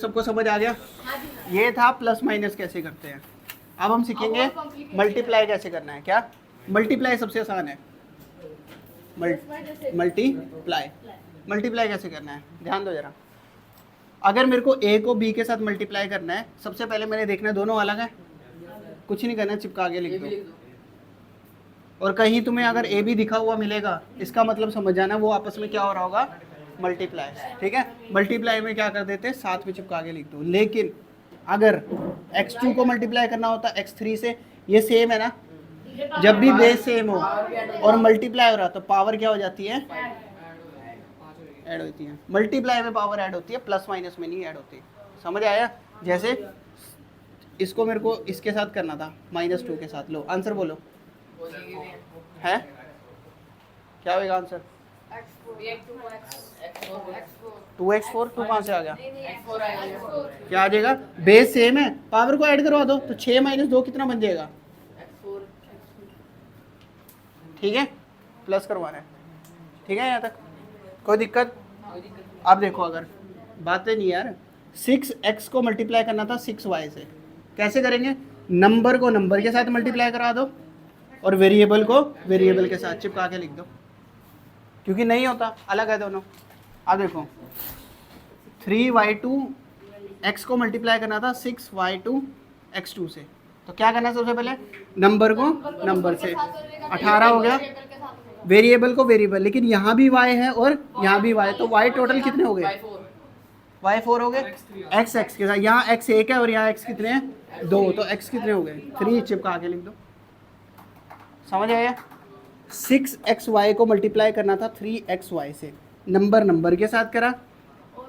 सबको समझ आ गया? ये था प्लस माइनस कैसे करते हैं। अब हम सीखेंगे मल्टीप्लाई कैसे करना है। क्या मल्टीप्लाई सबसे आसान है। मल्टीप्लाई कैसे करना है, ध्यान दो जरा। अगर मेरे को ए को बी के साथ मल्टीप्लाई करना है, सबसे पहले मैंने देखना है दोनों अलग है, कुछ नहीं करना, चिपका के लिख दो। और कहीं तुम्हें अगर ए बी दिखा हुआ मिलेगा, इसका मतलब समझ जाना वो आपस में क्या हो रहा होगा, मल्टीप्लाई। ठीक है, मल्टीप्लाई में क्या कर देते हैं, साथ में चिपका के लिख दो। लेकिन अगर x2 को मल्टीप्लाई करना होता x3 से, ये सेम है ना, जब भी बेस सेम हो और मल्टीप्लाई हो रहा तो पावर क्या हो जाती है, ऐड होती है। मल्टीप्लाई में पावर ऐड होती है, प्लस माइनस में नहीं ऐड होती। समझ आया? जैसे इसको मेरे को इसके साथ करना था -2 के साथ, लो आंसर बोलो है क्या होगा आंसर? 2x4 2 कहाँ से आ गया, क्या आ जाएगा, बेस सेम है, पावर को ऐड करवा दो तो 6 - 2 कितना बन जाएगा, ठीक है, प्लस करवाना है। ठीक है, यहाँ तक कोई दिक्कत? अब देखो, अगर बातें नहीं यार, 6x को मल्टीप्लाई करना था 6y से, कैसे करेंगे, नंबर को नंबर के साथ मल्टीप्लाई करा दो और वेरिएबल को वेरिएबल के साथ चिपका के लिख दो, क्योंकि नहीं होता, अलग है दोनों। अब देखो 3y2 x को मल्टीप्लाई करना था 6y2 x2 से, तो क्या करना है, सबसे पहले नंबर को नंबर से, 18 हो गया, वेरिएबल को वेरिएबल, लेकिन यहाँ भी y है और यहाँ भी y, तो y टोटल कितने हो गए, y 4 हो गए, x x के साथ, यहाँ x 1 है और यहाँ x कितने हैं, 2, तो x कितने हो गए, 3, चिपका के लिख दो। समझ आया? 6xy को मल्टीप्लाई करना था 3xy से, नंबर नंबर के साथ करा,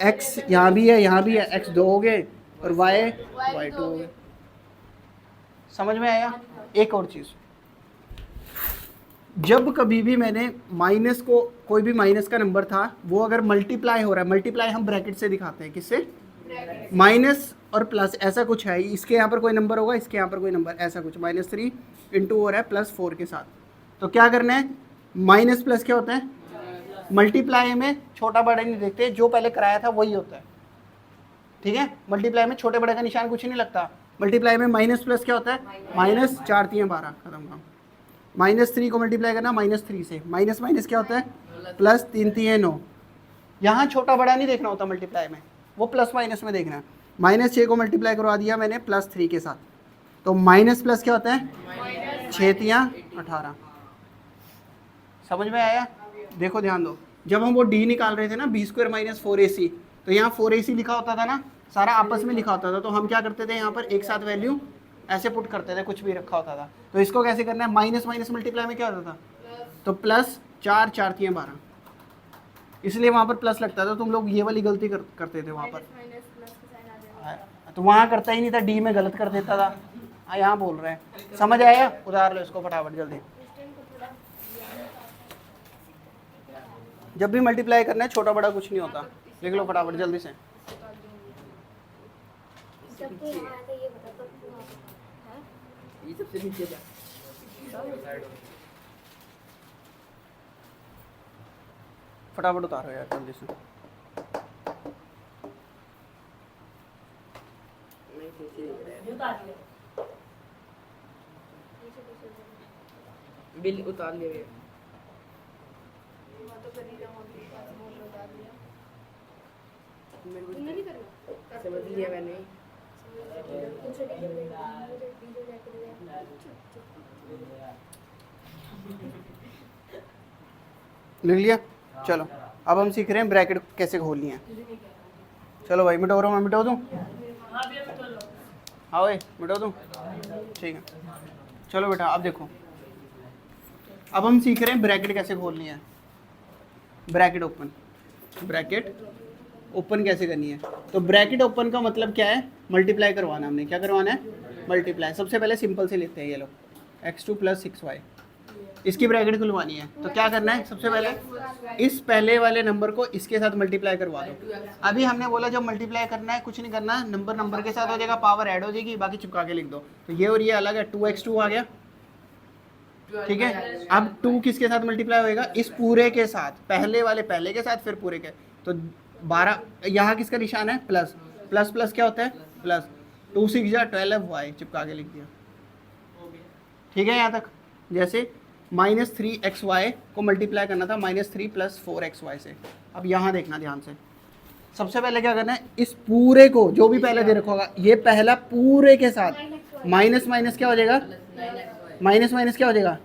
x यहाँ भी है यहाँ भी है, x 2 हो गए और y 2 हो गए। समझ में आया? एक और चीज़, जब कभी भी मैंने माइनस को, कोई भी माइनस का नंबर था, वो अगर मल्टीप्लाई हो रहा है, मल्टीप्लाई हम ब्रैकेट से दिखाते हैं, किससे, माइनस और प्लस, ऐसा कुछ है, इसके यहाँ पर कोई नंबर होगा, इसके यहाँ पर कोई नंबर, ऐसा कुछ, -3 इंटू हो रहा है +4 के साथ, तो क्या करना है, माइनस प्लस क्या होता है, मल्टीप्लाई में छोटा बड़ा नहीं देखते, जो पहले कराया था वही होता है। ठीक है, मल्टीप्लाई में छोटे बड़े का निशान कुछ नहीं लगता, मल्टीप्लाई में माइनस प्लस क्या होता है, -4 3 12, खत्म काम। -3 को मल्टीप्लाई करना -3 से, माइनस माइनस क्या होता है, +3 3 9, यहाँ छोटा बड़ा नहीं देखना होता मल्टीप्लाई में, वो प्लस माइनस में देखना है। -6 को मल्टीप्लाई करवा दिया मैंने +3 के साथ, तो माइनस प्लस क्या होता है, 6 3 18। समझ में आया? देखो ध्यान दो, जब हम वो d निकाल रहे थे ना, b² - 4ac, तो यहाँ 4ac लिखा होता था ना, सारा आपस में लिखा होता था, तो हम क्या करते थे, यहाँ पर एक साथ वैल्यू ऐसे पुट करते थे, कुछ भी रखा होता था। तो इसको कैसे करना है, माइनस माइनस मल्टीप्लाई में क्या होता था, तो +4 4 3 12, इसलिए वहाँ पर प्लस लगता था। तुम लोग ये वाली गलती करते थे वहाँ पर, तो वहाँ करता ही नहीं था, डी में गलत कर देता था। हाँ, यहाँ बोल रहे हैं, समझ आया? उतार लो इसको फटाफट जल्दी। जब भी मल्टीप्लाई करना है, छोटा बड़ा कुछ नहीं होता, लिख लो फटाफट जल्दी से। फटाफट उतारो यार जल्दी से। बिल उतार लिया, समझ लिया मैंने। लिख लिया? चलो अब हम सीख रहे हैं ब्रैकेट कैसे खोलनी है। चलो भाई, मिटाओ रहा, मैं मिटाओ दूँ? हाँ भाई, मिटाओ दूँ? ठीक है, चलो बेटा, अब देखो, अब हम सीख रहे हैं ब्रैकेट कैसे खोलनी है। ब्रैकेट ओपन कैसे करनी है। तो ब्रैकेट ओपन का मतलब क्या है, मल्टीप्लाई करवाना, हमने क्या करवाना है, मल्टीप्लाई। सबसे पहले सिंपल से लेते हैं, ये लो x2 + 6y, इसकी ब्रैकेट खुलवानी है, तो क्या करना है, सबसे पहले इस पहले वाले नंबर को इसके साथ मल्टीप्लाई करवा दो। अभी हमने बोला जब मल्टीप्लाई करना है, कुछ नहीं करना, नंबर नंबर के साथ हो जाएगा, पावर ऐड हो जाएगी, बाकी चिपका के लिख दो। तो ये और ये अलग है, 2x2 आ गया, ठीक है। अब 2 किसके साथ मल्टीप्लाई होएगा, इस पूरे के साथ, पहले वाले पहले के साथ, फिर पूरे के, तो 12, यहाँ किसका निशान है, प्लस, प्लस प्लस क्या होता है प्लस, 2 6 जा 12 वाई चिपका के लिख दिया। ठीक है यहाँ तक। जैसे -3xy को मल्टीप्लाई करना था -3 + 4xy से। अब यहाँ देखना ध्यान से, सबसे पहले क्या करना है, इस पूरे को जो भी पहले दे रखा होगा ये पहला पूरे के साथ माइनस माइनस क्या हो जाएगा, माइनस माइनस क्या हो जाएगा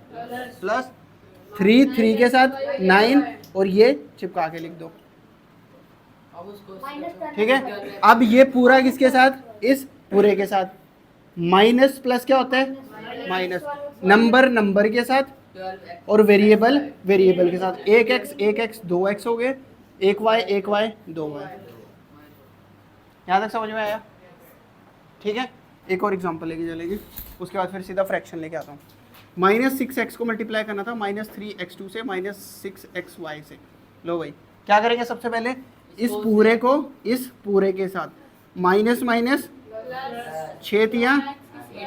प्लस, 3 के साथ 9 और ये चिपका के लिख दो। ठीक है, अब ये पूरा किसके साथ, इस पूरे के साथ, माइनस प्लस क्या होता है माइनस, नंबर नंबर के साथ और वेरिएबल वेरिएबल के साथ। 1x 2x हो गए, 1y 2y। यहाँ तक समझ में आया? ठीक है, एक और एग्जांपल लेके चलेगी, उसके बाद फिर सीधा फ्रैक्शन लेके आता हूँ। -6x को मल्टीप्लाई करना था -3x2 से -6xy से। लो भाई क्या करेंगे, सबसे पहले इस पूरे को इस पूरे के साथ, माइनस माइनस 6 तिया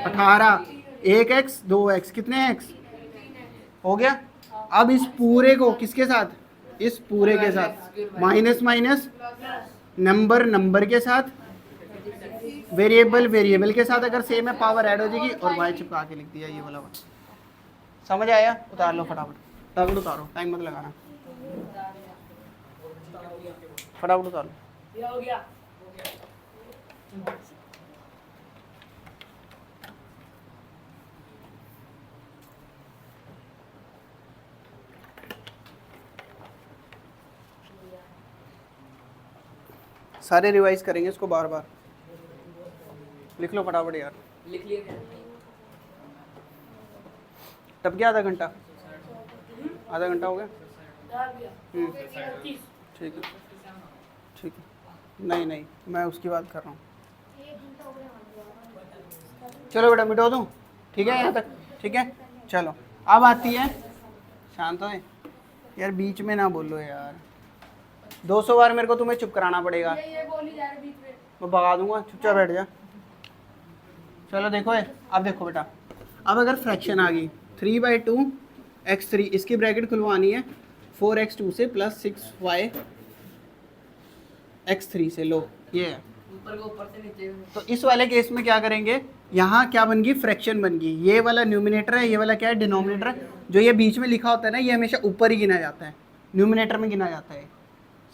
18, 1x 2x कितने x हो गया। अब इस पूरे को किसके साथ, इस पूरे के साथ, माइनस माइनस नंबर नंबर के साथ, वेरिएबल वेरिएबल के साथ, अगर सेम है पावर ऐड हो जाएगी और y चिपका के लिख दिया ये वाला वन। समझ आया? उतार लो फटाफट, फटाफट उतारो, टाइम मत लगाना, फटाफट उतार लो। हो गया। सारे रिवाइज करेंगे इसको बार बार। लिख लो फटाफट यार। लिख लिया। टप गया आधा घंटा, आधा घंटा हो गया। ठीक है ठीक है, नहीं नहीं मैं उसकी बात कर रहा हूँ। चलो बेटा मिटो दूँ, ठीक है यहाँ तक, ठीक है। चलो अब आती है, शांत हो यार, बीच में ना बोलो यार, 200 बार मेरे को तुम्हें चुप कराना पड़ेगा, मैं भगा दूंगा, चुपचाप बैठ जा। चलो देखो अब देखो बेटा, अब अगर फ्रैक्शन आ गई 3/2 x3, इसकी ब्रैकेट खुलवानी है 4x2 से प्लस 6y x3 से। लो ये है, ऊपर को ऊपर से नीचे। तो इस वाले केस में क्या करेंगे, यहाँ क्या बन गई, फ्रैक्शन बन गई। ये वाला न्यूमिनेटर है, ये वाला क्या है डिनोमिनेटर है। जो ये बीच में लिखा होता है ना, ये हमेशा ऊपर ही गिना जाता है, न्यूमिनेटर में गिना जाता है।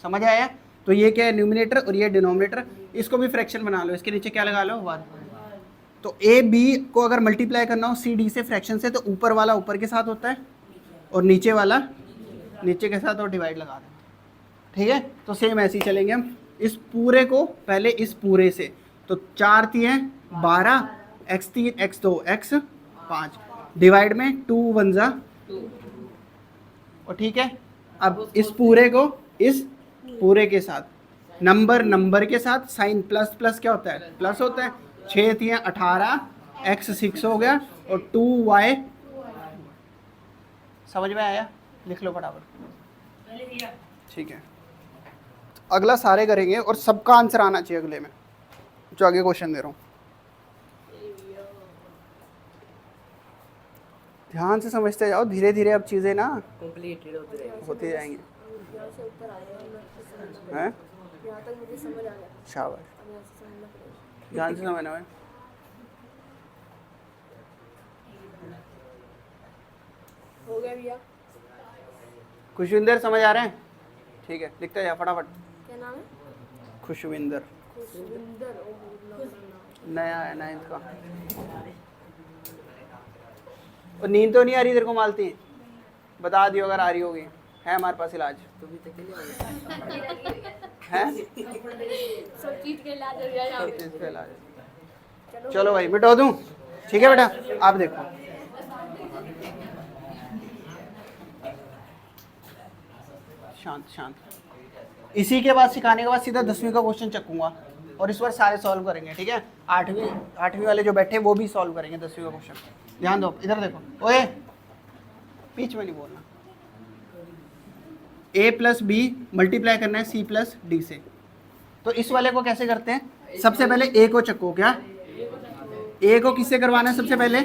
समझ आया? तो ये क्या है न्यूमिनेटर और ये डिनोमिनेटर, इसको भी फ्रैक्शन बना लो, इसके नीचे क्या लगा लो 1। तो ए बी को अगर मल्टीप्लाई करना हो सी डी से फ्रैक्शन से, तो ऊपर वाला ऊपर के साथ होता है और नीचे वाला नीचे के साथ, और डिवाइड लगा दें। ठीक है, तो सेम ऐसे ही चलेंगे हम। इस पूरे को पहले इस पूरे से, तो 4 3 12, x3 x2 x 5, डिवाइड में 2 1 जा, और ठीक है। अब इस पूरे को इस पूरे के साथ, नंबर नंबर के साथ, साइन प्लस प्लस क्या होता है प्लस होता है। 6 3 18, x 6 हो गया और 2y। समझ में आया? लिख लो फटाफट। ठीक है, अगला सारे करेंगे और सबका आंसर आना चाहिए अगले में, जो आगे क्वेश्चन दे रहा हूँ। ध्यान से समझते जाओ, धीरे धीरे अब चीज़ें ना कंप्लीटेड होती जाएंगी। हैं? शाबाश, ध्यान से समझना है। हो गया भैया। खुशविंदर समझ आ रहे हैं? ठीक है, लिखते जा फटाफट। क्या नाम है? खुशविंदर, नया है 9th का। और नींद तो नहीं आ रही तेरे को मालती? बता दियो अगर आ रही होगी, है हमारे पास इलाज। है सब चीज के इलाज हो गया। सब चीज़ का इलाज है। चलो भाई मिटा दूँ, ठीक है बेटा। आप देखो, शांत शांत। इसी के बाद सिखाने के बाद सीधा 10वीं का क्वेश्चन चकूंगा और इस बार सारे सॉल्व करेंगे, ठीक है। 8वीं वाले जो बैठे वो भी सॉल्व करेंगे 10वीं का क्वेश्चन। ध्यान दो, इधर देखो, ओए बीच में नहीं बोलना। a प्लस बी मल्टीप्लाई करना है c प्लस डी से। तो इस वाले को कैसे करते हैं, सबसे पहले a को चको, क्या a को किससे करवाना है सबसे पहले,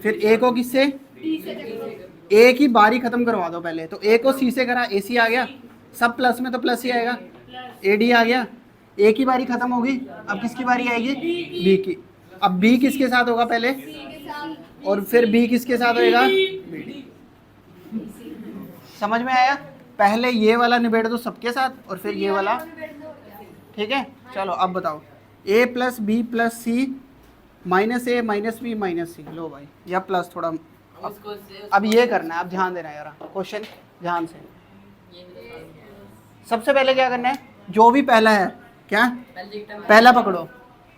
फिर a को किससे, a की बारी खत्म करवा दो पहले। तो a को c से करा, ac आ गया, सब प्लस में तो प्लस ही आएगा, ad आ गया, ए की बारी खत्म होगी, अब किसकी बारी आएगी? बी की। अब बी किसके साथ होगा पहले, और फिर बी किसके साथ होएगा? बी। समझ में आया? पहले ये वाला निबेड़ दो सबके साथ और फिर ये वाला, ठीक है। चलो अब बताओ, a plus B plus C minus A minus B minus C. लो भाई, या प्लस थोड़ा अब ये करना है, अब ध्यान देना है यार, क्वेश्चन ध्यान से। सबसे पहले क्या करना है, जो भी पहला है, क्या पहला पकड़ो,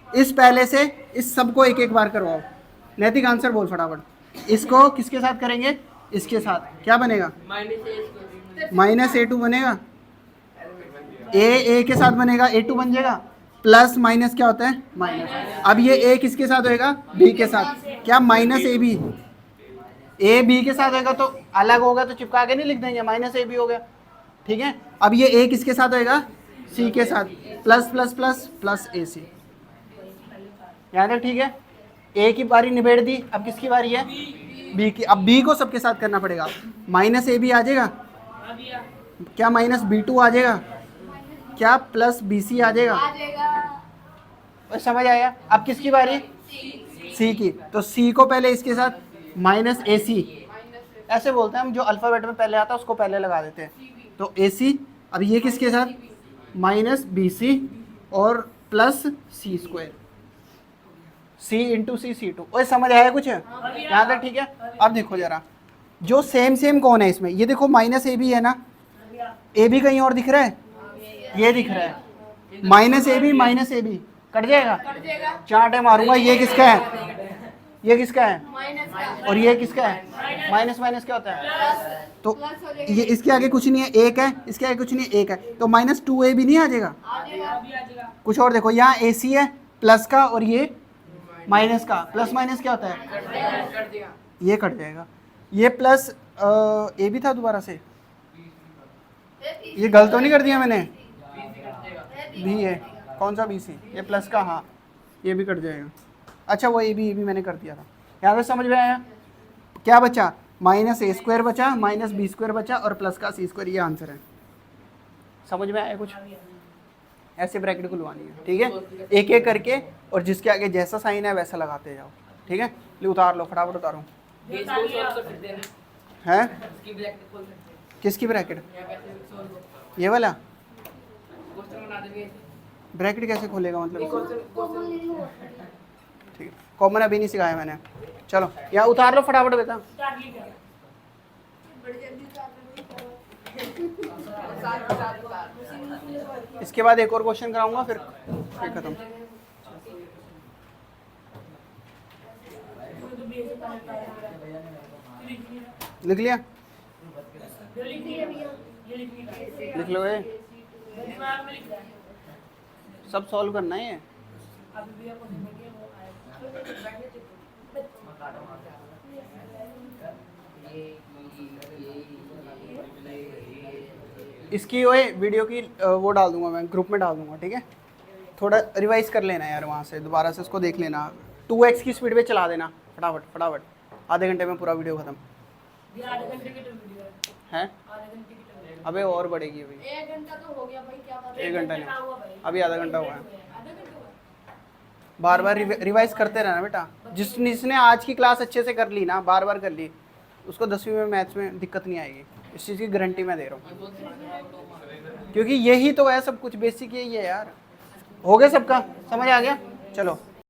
इस पहले से इस सबको एक एक बार करवाओ। नैतिक आंसर बोल फटाफट। इसको किसके साथ करेंगे? इसके साथ। क्या बनेगा? माइनस ए टू बनेगा। ए के साथ बनेगा, A2 बन जाएगा। प्लस माइनस क्या होता है? माइनस। अब ये ए किसके साथ होएगा? बी के साथ। क्या minus A B? A B के साथ होएगा तो अलग होगा तो चिपका के नहीं लिख देंगे, माइनस ए बी हो गया, ठीक है। अब ये ए किसके साथ होएगा? सी के साथ। प्लस प्लस प्लस प्लस ए सी। यहाँ तक ठीक है। ए की बारी निबेड़ दी, अब किसकी बारी है? बी की। अब बी को सबके साथ करना पड़ेगा। माइनस ए बी आ जाएगा, क्या माइनस B2 आ जाएगा, क्या प्लस BC आ जाएगा। और समझ आया? अब किसकी बारी? सी की। तो सी को पहले इसके साथ माइनस AC, ऐसे बोलते हैं हम, जो अल्फ़ाबेट में पहले आता है उसको पहले लगा देते हैं। तो AC। अब ये किसके साथ? माइनस BC और plus C square, C into C C2। और समझ आया कुछ यहाँ तक? ठीक है। अब देखो जरा, जो सेम सेम कौन है इसमें, ये देखो माइनस ए बी है ना, ए बी कहीं और दिख रहा है, ये दिख रहा है। माइनस ए बी कट जाएगा, चांटे मारूंगा। ये किसका है? ये किसका है? और ये किसका है? माइनस माइनस क्या होता है? तो ये इसके आगे कुछ नहीं है, एक है, इसके आगे कुछ नहीं है, एक है, तो माइनस 2AB नहीं आ जाएगा? कुछ और देखो, यहाँ AC है प्लस का और ये माइनस का, प्लस माइनस क्या होता है? ये कट जाएगा। ये प्लस ए भी था दोबारा से, ये गलत तो नहीं कर दिया मैंने? बी है, कौन सा BC? ये प्लस का, हाँ ये भी कट जाएगा। अच्छा वो ए बी मैंने कर दिया था। यहाँ पे समझ में आया? क्या बचा? माइनस ए स्क्वायर बचा, माइनस बी स्क्वायर बचा और प्लस का C स्क्वायर। ये आंसर है। समझ में आया कुछ? ऐसे ब्रैकेट खुलवानी है, ठीक है। एक एक करके, और जिसके आगे जैसा साइन है वैसा लगाते जाओ, ठीक है। ले उतार लो, फटाफट उतारो। है किसकी ब्रैकेट? ये वाला ब्रैकेट कैसे खोलेगा मतलब? ठीक है, कॉमन अभी नहीं सिखाया मैंने। चलो या उतार लो फटाफट बेटा। इसके बाद एक और क्वेश्चन कराऊंगा, फिर खत्म। लिख लिया? लिख लो। ये सब सॉल्व करना है। इसकी वो वीडियो की वो डाल दूंगा मैं, ग्रुप में डाल दूंगा, ठीक है। थोड़ा रिवाइज कर लेना यार, वहाँ से दोबारा से उसको देख लेना। 2x की स्पीड पे चला देना फटाफट फटाफट। आधे घंटे में पूरा वीडियो खत्म है। अबे और बढ़ेगी अभी। 1 घंटा तो हो गया भाई, क्या बात है? 1 घंटा नहीं, अभी आधा घंटा हुआ है। बार बार रिवाइज करते रहना बेटा। जिसने आज की क्लास अच्छे से कर ली ना, बार बार कर ली, उसको 10वीं में मैथ्स में दिक्कत नहीं आएगी। इस चीज़ की गारंटी मैं दे रहा हूँ, क्योंकि यही तो है सब कुछ, बेसिक यही है यार। हो गया सबका? समझ आ गया? चलो